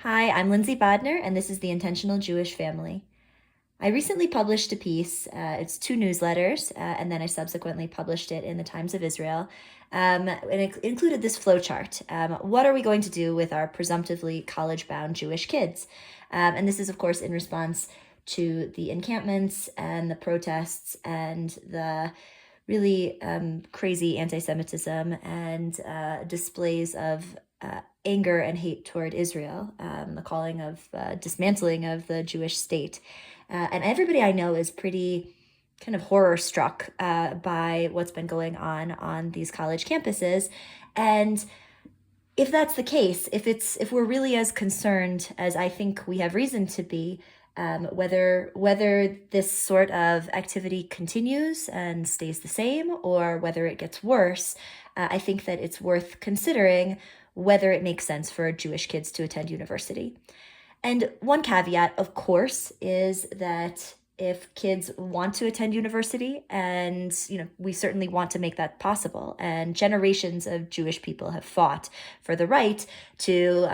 Hi, I'm Lindsey Bodner, and this is The Intentional Jewish Family. I recently published a piece. It's two newsletters, and then I subsequently published it in the Times of Israel. And it included this flowchart. What are we going to do with our presumptively college-bound Jewish kids? And this is, of course, in response to the encampments and the protests and the really crazy anti-Semitism and displays of anger and hate toward Israel, the calling of dismantling of the Jewish state. And everybody I know is pretty kind of horror struck by what's been going on these college campuses. And if that's the case, if we're really as concerned as I think we have reason to be, whether this sort of activity continues and stays the same or whether it gets worse, I think that it's worth considering whether it makes sense for Jewish kids to attend university. And one caveat, of course, is that if kids want to attend university, and we certainly want to make that possible, and generations of Jewish people have fought for the right to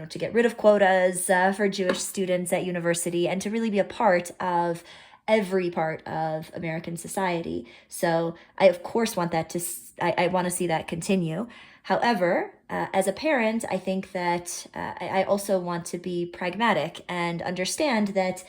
to get rid of quotas for Jewish students at university and to really be a part of every part of American society. So I of course want that to I want to see that continue. However, as a parent, I think that I also want to be pragmatic and understand that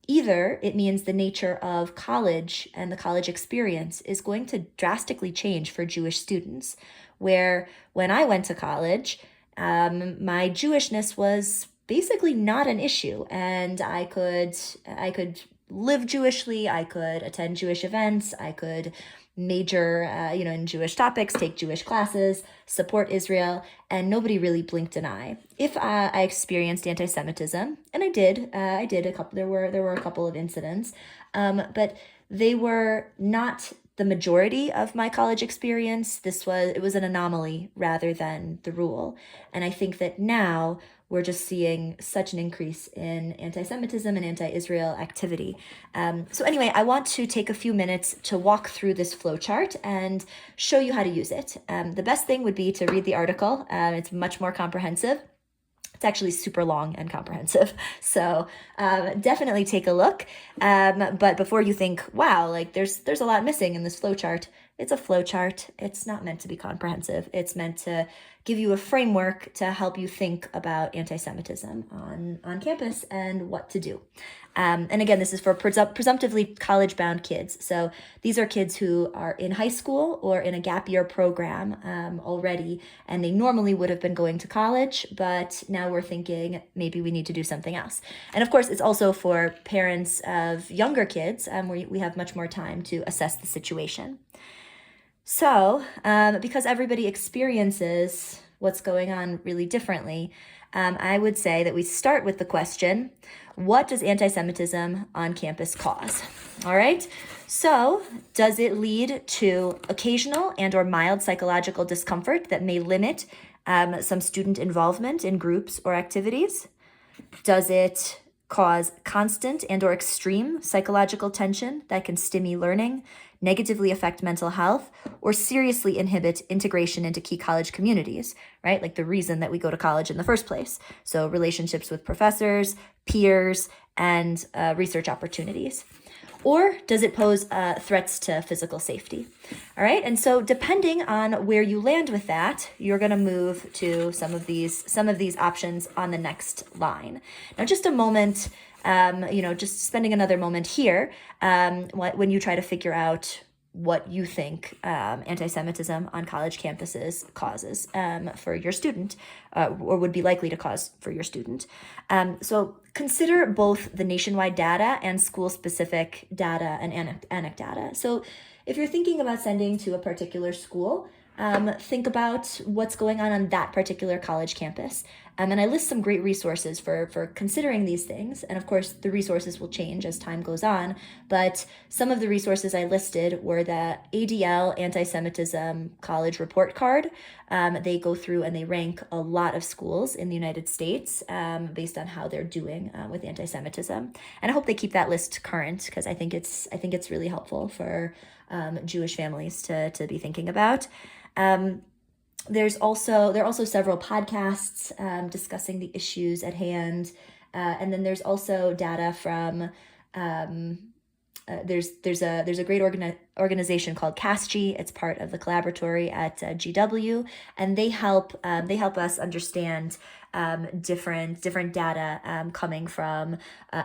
either it means the nature of college and the college experience is going to drastically change for Jewish students, where when I went to college, my Jewishness was basically not an issue, and I could live Jewishly, I could attend Jewish events, I could major in Jewish topics, take Jewish classes, support Israel, and nobody really blinked an eye. If I experienced anti-Semitism, and I did a couple. There were a couple of incidents, but they were not the majority of my college experience. It was an anomaly rather than the rule, and I think that now we're just seeing such an increase in anti-Semitism and anti-Israel activity. So anyway, I want to take a few minutes to walk through this flowchart and show you how to use it. The best thing would be to read the article. It's much more comprehensive. It's actually super long and comprehensive. So definitely take a look. But before you think, wow, like there's a lot missing in this flowchart, it's a flowchart. It's not meant to be comprehensive. It's meant to give you a framework to help you think about anti-Semitism on campus and what to do. And again, this is for presumptively college-bound kids. So these are kids who are in high school or in a gap year program already, and they normally would have been going to college, but now we're thinking maybe we need to do something else. And of course, it's also for parents of younger kids where we have much more time to assess the situation. So, because everybody experiences what's going on really differently, I would say that we start with the question, what does anti-Semitism on campus cause? All right, so does it lead to occasional and or mild psychological discomfort that may limit some student involvement in groups or activities? Does it cause constant and or extreme psychological tension that can stymie learning, negatively affect mental health, or seriously inhibit integration into key college communities, right? Like the reason that we go to college in the first place. So relationships with professors, peers, and research opportunities. Or does it pose threats to physical safety? All right, and so depending on where you land with that, you're going to move to some of these options on the next line. Now, just a moment, just spending another moment here when you try to figure out what you think anti-Semitism on college campuses causes for your student, or would be likely to cause for your student. So consider both the nationwide data and school-specific data and anecdata. So if you're thinking about sending to a particular school, think about what's going on that particular college campus. And I list some great resources for considering these things. And of course, the resources will change as time goes on. But some of the resources I listed were the ADL Anti-Semitism College Report Card. They go through and they rank a lot of schools in the United States based on how they're doing with anti-Semitism. And I hope they keep that list current because I think it's really helpful for Jewish families to be thinking about. there are also several podcasts discussing the issues at hand, and then there's also data from there's a great organization called CASG. It's part of the collaboratory at GW, and they help us understand different data coming from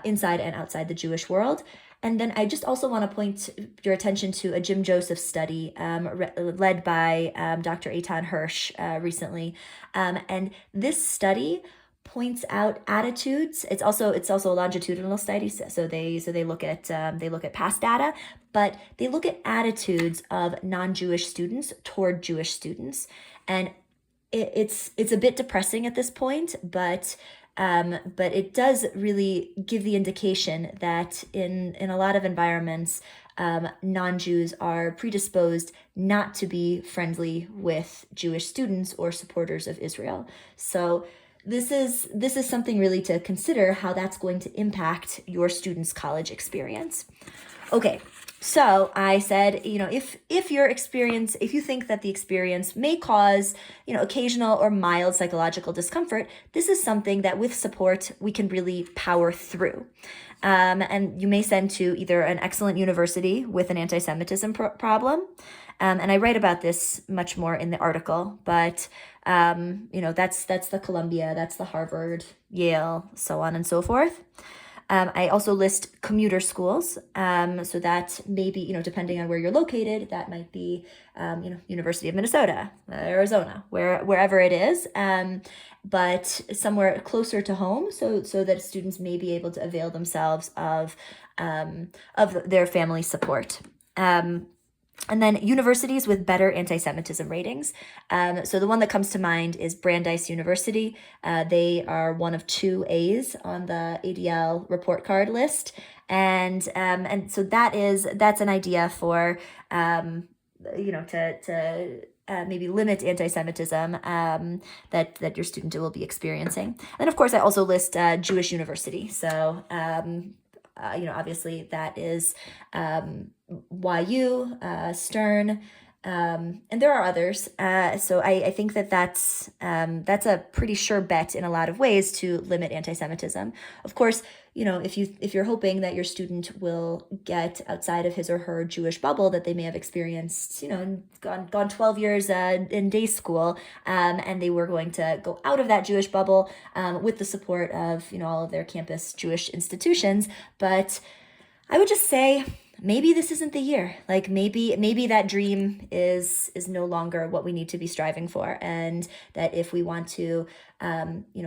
inside and outside the Jewish world. And then I just also want to point your attention to a Jim Joseph study led by Dr. Eitan Hirsch recently, and this study points out attitudes. It's also a longitudinal study, so they look at past data, but they look at attitudes of non-Jewish students toward Jewish students, and it's a bit depressing at this point, but it does really give the indication that in a lot of environments, non-Jews are predisposed not to be friendly with Jewish students or supporters of Israel. So this is something really to consider, how that's going to impact your students' college experience. Okay, so I said, if you think that the experience may cause, occasional or mild psychological discomfort, this is something that with support we can really power through. And you may send to either an excellent university with an anti-Semitism problem. And I write about this much more in the article, but that's the Columbia, that's the Harvard, Yale, so on and so forth. I also list commuter schools, so that maybe, depending on where you're located, that might be, University of Minnesota, Arizona, wherever it is, but somewhere closer to home, so that students may be able to avail themselves of their family support. And then universities with better anti-Semitism ratings. So the one that comes to mind is Brandeis University. They are one of 2 A's on the ADL report card list. And so that's an idea for, to maybe limit anti-Semitism that your student will be experiencing. And of course, I also list Jewish University. So, obviously that is YU, Stern, and there are others. So I think that's a pretty sure bet in a lot of ways to limit anti-Semitism. Of course, if you're hoping that your student will get outside of his or her Jewish bubble that they may have experienced, gone 12 years in day school, and they were going to go out of that Jewish bubble with the support of all of their campus Jewish institutions. But I would just say, maybe this isn't the year. Like maybe that dream is no longer what we need to be striving for, and that if we want to,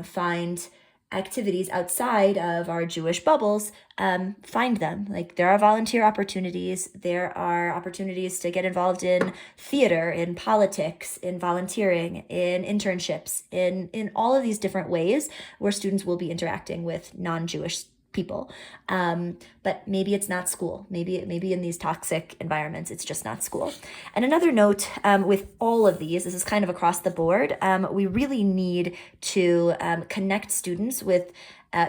find activities outside of our Jewish bubbles, find them. Like there are volunteer opportunities. There are opportunities to get involved in theater, in politics, in volunteering, in internships, in all of these different ways where students will be interacting with non-Jewish people. But maybe it's not school. Maybe in these toxic environments, it's just not school. And another note with all of these, this is kind of across the board, we really need to connect students with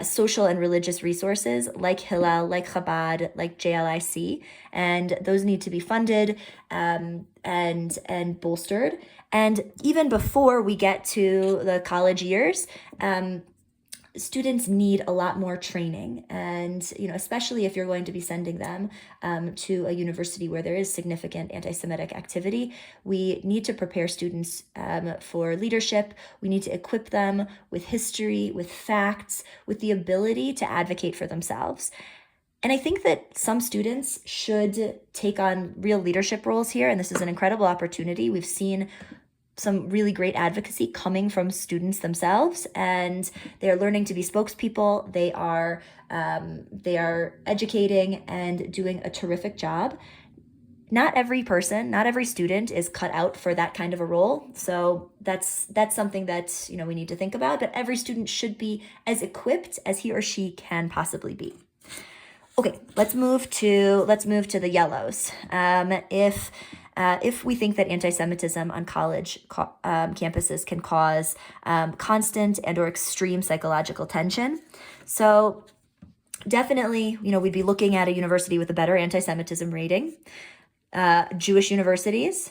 social and religious resources like Hillel, like Chabad, like JLIC, and those need to be funded and bolstered. And even before we get to the college years, students need a lot more training, and especially if you're going to be sending them to a university where there is significant anti-Semitic activity, we need to prepare students for leadership. We need to equip them with history, with facts, with the ability to advocate for themselves. And I think that some students should take on real leadership roles here, and this is an incredible opportunity. We've seen some really great advocacy coming from students themselves, and they're learning to be spokespeople. They are educating and doing a terrific job. Not every person, not every student is cut out for that kind of a role. So that's something that we need to think about. But every student should be as equipped as he or she can possibly be. Okay, let's move to the yellows. If we think that anti-Semitism on college campuses can cause constant and or extreme psychological tension, so definitely, we'd be looking at a university with a better anti-Semitism rating, Jewish universities,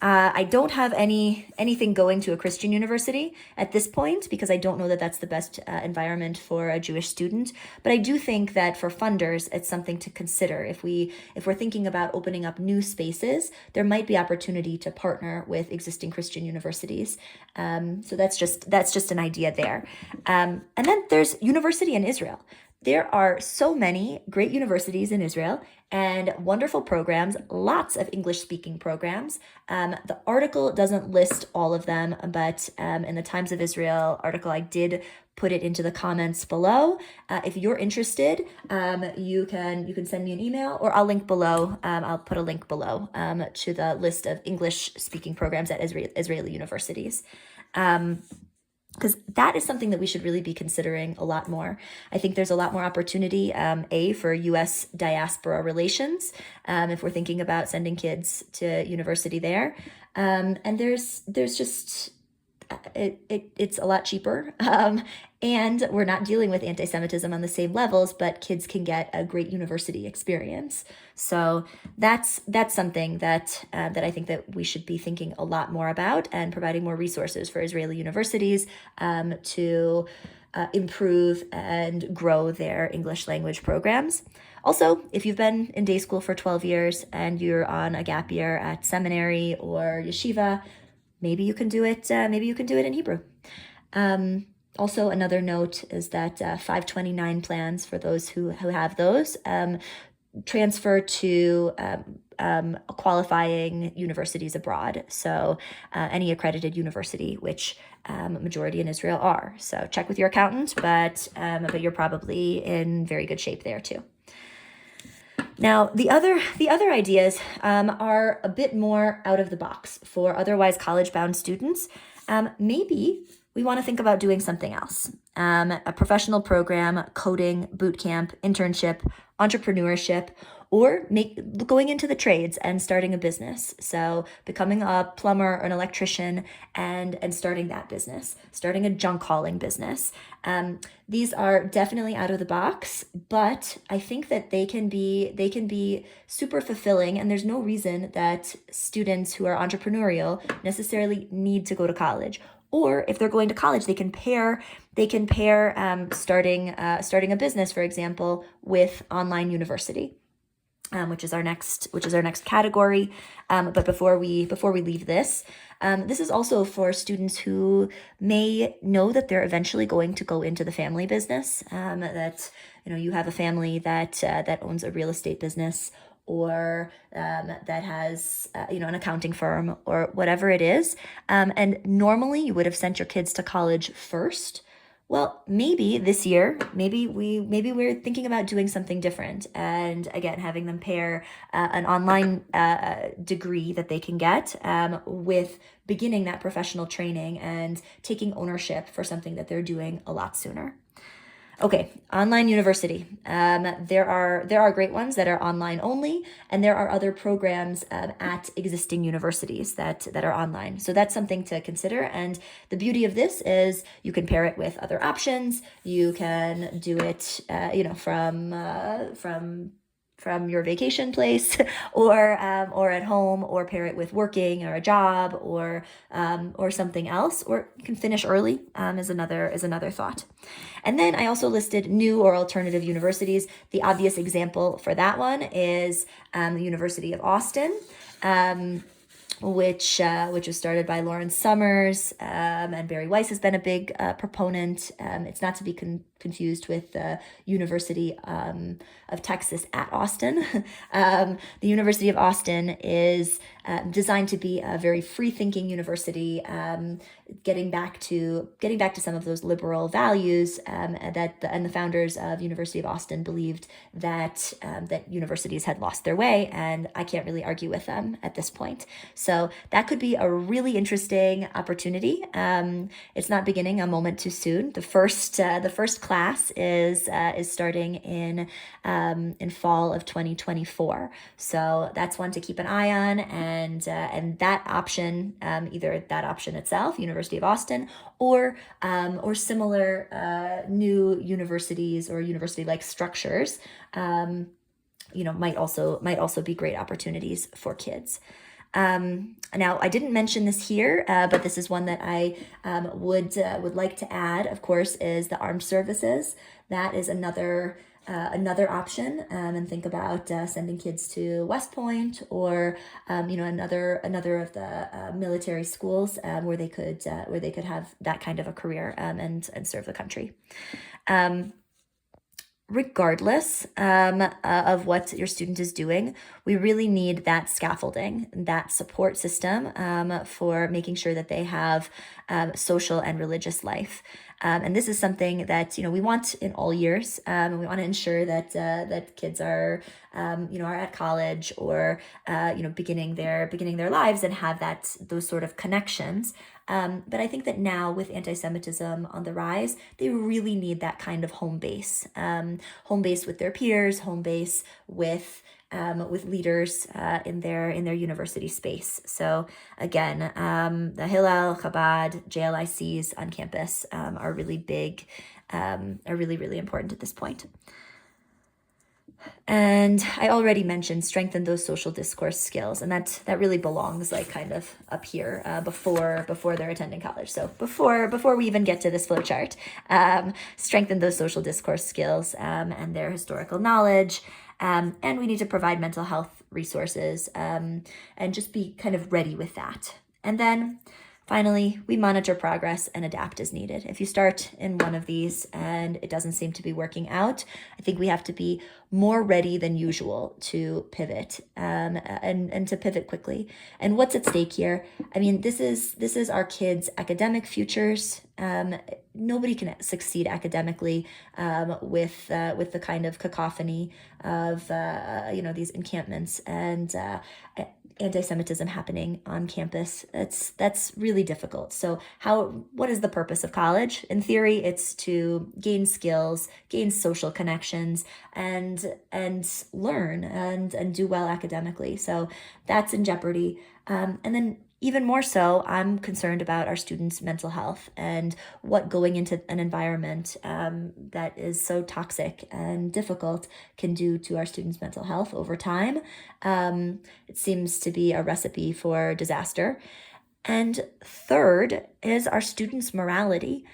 I don't have anything going to a Christian university at this point because I don't know that that's the best environment for a Jewish student. But I do think that for funders, it's something to consider. If we're thinking about opening up new spaces, there might be opportunity to partner with existing Christian universities. So that's just an idea there. And then there's university in Israel. There are so many great universities in Israel and wonderful programs, lots of English-speaking programs. The article doesn't list all of them, but in the Times of Israel article, I did put it into the comments below. If you're interested, you can send me an email, or I'll link below. I'll put a link below to the list of English-speaking programs at Israeli universities. Because that is something that we should really be considering a lot more. I think there's a lot more opportunity, for U.S. diaspora relations, if we're thinking about sending kids to university there. And there's just, it's a lot cheaper. And we're not dealing with anti-Semitism on the same levels, but kids can get a great university experience. So that's something that I think that we should be thinking a lot more about, and providing more resources for Israeli universities to improve and grow their English language programs. Also, if you've been in day school for 12 years and you're on a gap year at seminary or yeshiva, maybe you can do it in Hebrew. Also, another note is that 529 plans, for those who have those, transfer to qualifying universities abroad. So any accredited university, which majority in Israel are. So check with your accountant, but you're probably in very good shape there too. Now, the other ideas are a bit more out of the box for otherwise college-bound students. Maybe we want to think about doing something else. A professional program, coding, boot camp, internship, entrepreneurship, or going into the trades and starting a business. So becoming a plumber or an electrician and starting that business, starting a junk hauling business. These are definitely out of the box, but I think that they can be super fulfilling, and there's no reason that students who are entrepreneurial necessarily need to go to college. Or if they're going to college, they can pair starting a business, for example, with online university. Which is our next category. But before we leave this, this is also for students who may know that they're eventually going to go into the family business. That you have a family that owns a real estate business, or that has an accounting firm, or whatever it is. And normally you would have sent your kids to college first. Well, maybe this year, maybe we're thinking about doing something different, and again, having them pair an online degree that they can get with beginning that professional training and taking ownership for something that they're doing a lot sooner. Okay, online university. There are great ones that are online only, and there are other programs at existing universities that are online. So that's something to consider. And the beauty of this is you can pair it with other options. You can do it, from your vacation place, or at home, or pair it with working or a job, or something else, or you can finish early is another thought. And then I also listed new or alternative universities. The obvious example for that one is the University of Austin, which was started by Lawrence Summers, and Barry Weiss has been a big proponent. It's not to be confused with the University of Texas at Austin. The University of Austin is designed to be a very free-thinking university, getting back to some of those liberal values and the founders of University of Austin believed that universities had lost their way, and I can't really argue with them at this point. So that could be a really interesting opportunity. It's not beginning a moment too soon. The first class is starting in fall of 2024. So that's one to keep an eye on, and that option, either that option itself, University of Austin, or similar new universities or university-like structures, might also be great opportunities for kids. Now, I didn't mention this here, but this is one that I would like to add, of course, is the armed services. That is another option, and think about sending kids to West Point or another of the military schools where they could have that kind of a career and serve the country. Regardless of what your student is doing, we really need that scaffolding, that support system for making sure that they have social and religious life. And this is something that we want in all years. And we want to ensure that that kids are are at college or beginning their lives and have those sort of connections. But I think that now with anti-Semitism on the rise, they really need that kind of home base with their peers, home base with leaders in their university space. So again, the Hillel, Chabad, JLICs on campus are really big, are really important at this point. And I already mentioned strengthen those social discourse skills, and that really belongs like kind of up here before they're attending college. So before we even get to this flowchart, strengthen those social discourse skills and their historical knowledge, and we need to provide mental health resources and just be kind of ready with that. And then finally, we monitor progress and adapt as needed. If you start in one of these and it doesn't seem to be working out, I think we have to be more ready than usual to pivot and to pivot quickly. And what's at stake here? I mean, this is our kids' academic futures. Nobody can succeed academically with the kind of cacophony of these encampments and anti-Semitism happening on campus. That's really difficult. So what is the purpose of college? In theory, it's to gain skills, gain social connections, and learn and do well academically. So that's in jeopardy. And then even more so, I'm concerned about our students' mental health and what going into an environment that is so toxic and difficult can do to our students' mental health over time. It seems to be a recipe for disaster. And third is our students' morality.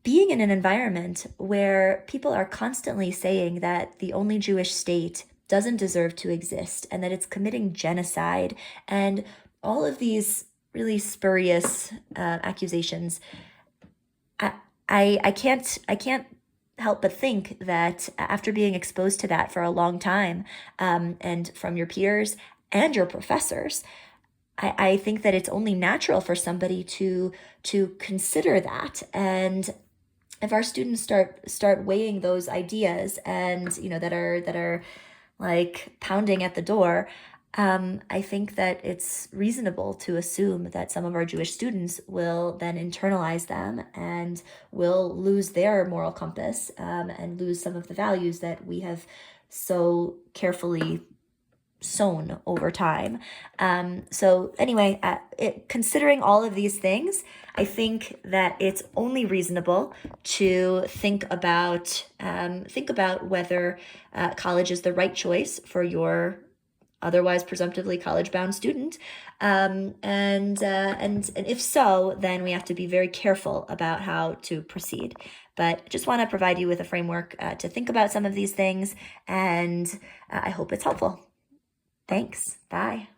Being in an environment where people are constantly saying that the only Jewish state doesn't deserve to exist and that it's committing genocide and all of these really spurious accusations, I can't help but think that after being exposed to that for a long time, and from your peers and your professors, I think that it's only natural for somebody to consider that. And if our students start weighing those ideas and that are like pounding at the door, I think that it's reasonable to assume that some of our Jewish students will then internalize them and will lose their moral compass and lose some of the values that we have so carefully sown over time. So anyway, considering all of these things, I think that it's only reasonable to think about whether college is the right choice for your otherwise presumptively college-bound student. And if so, then we have to be very careful about how to proceed. But just want to provide you with a framework to think about some of these things, and I hope it's helpful. Thanks. Bye.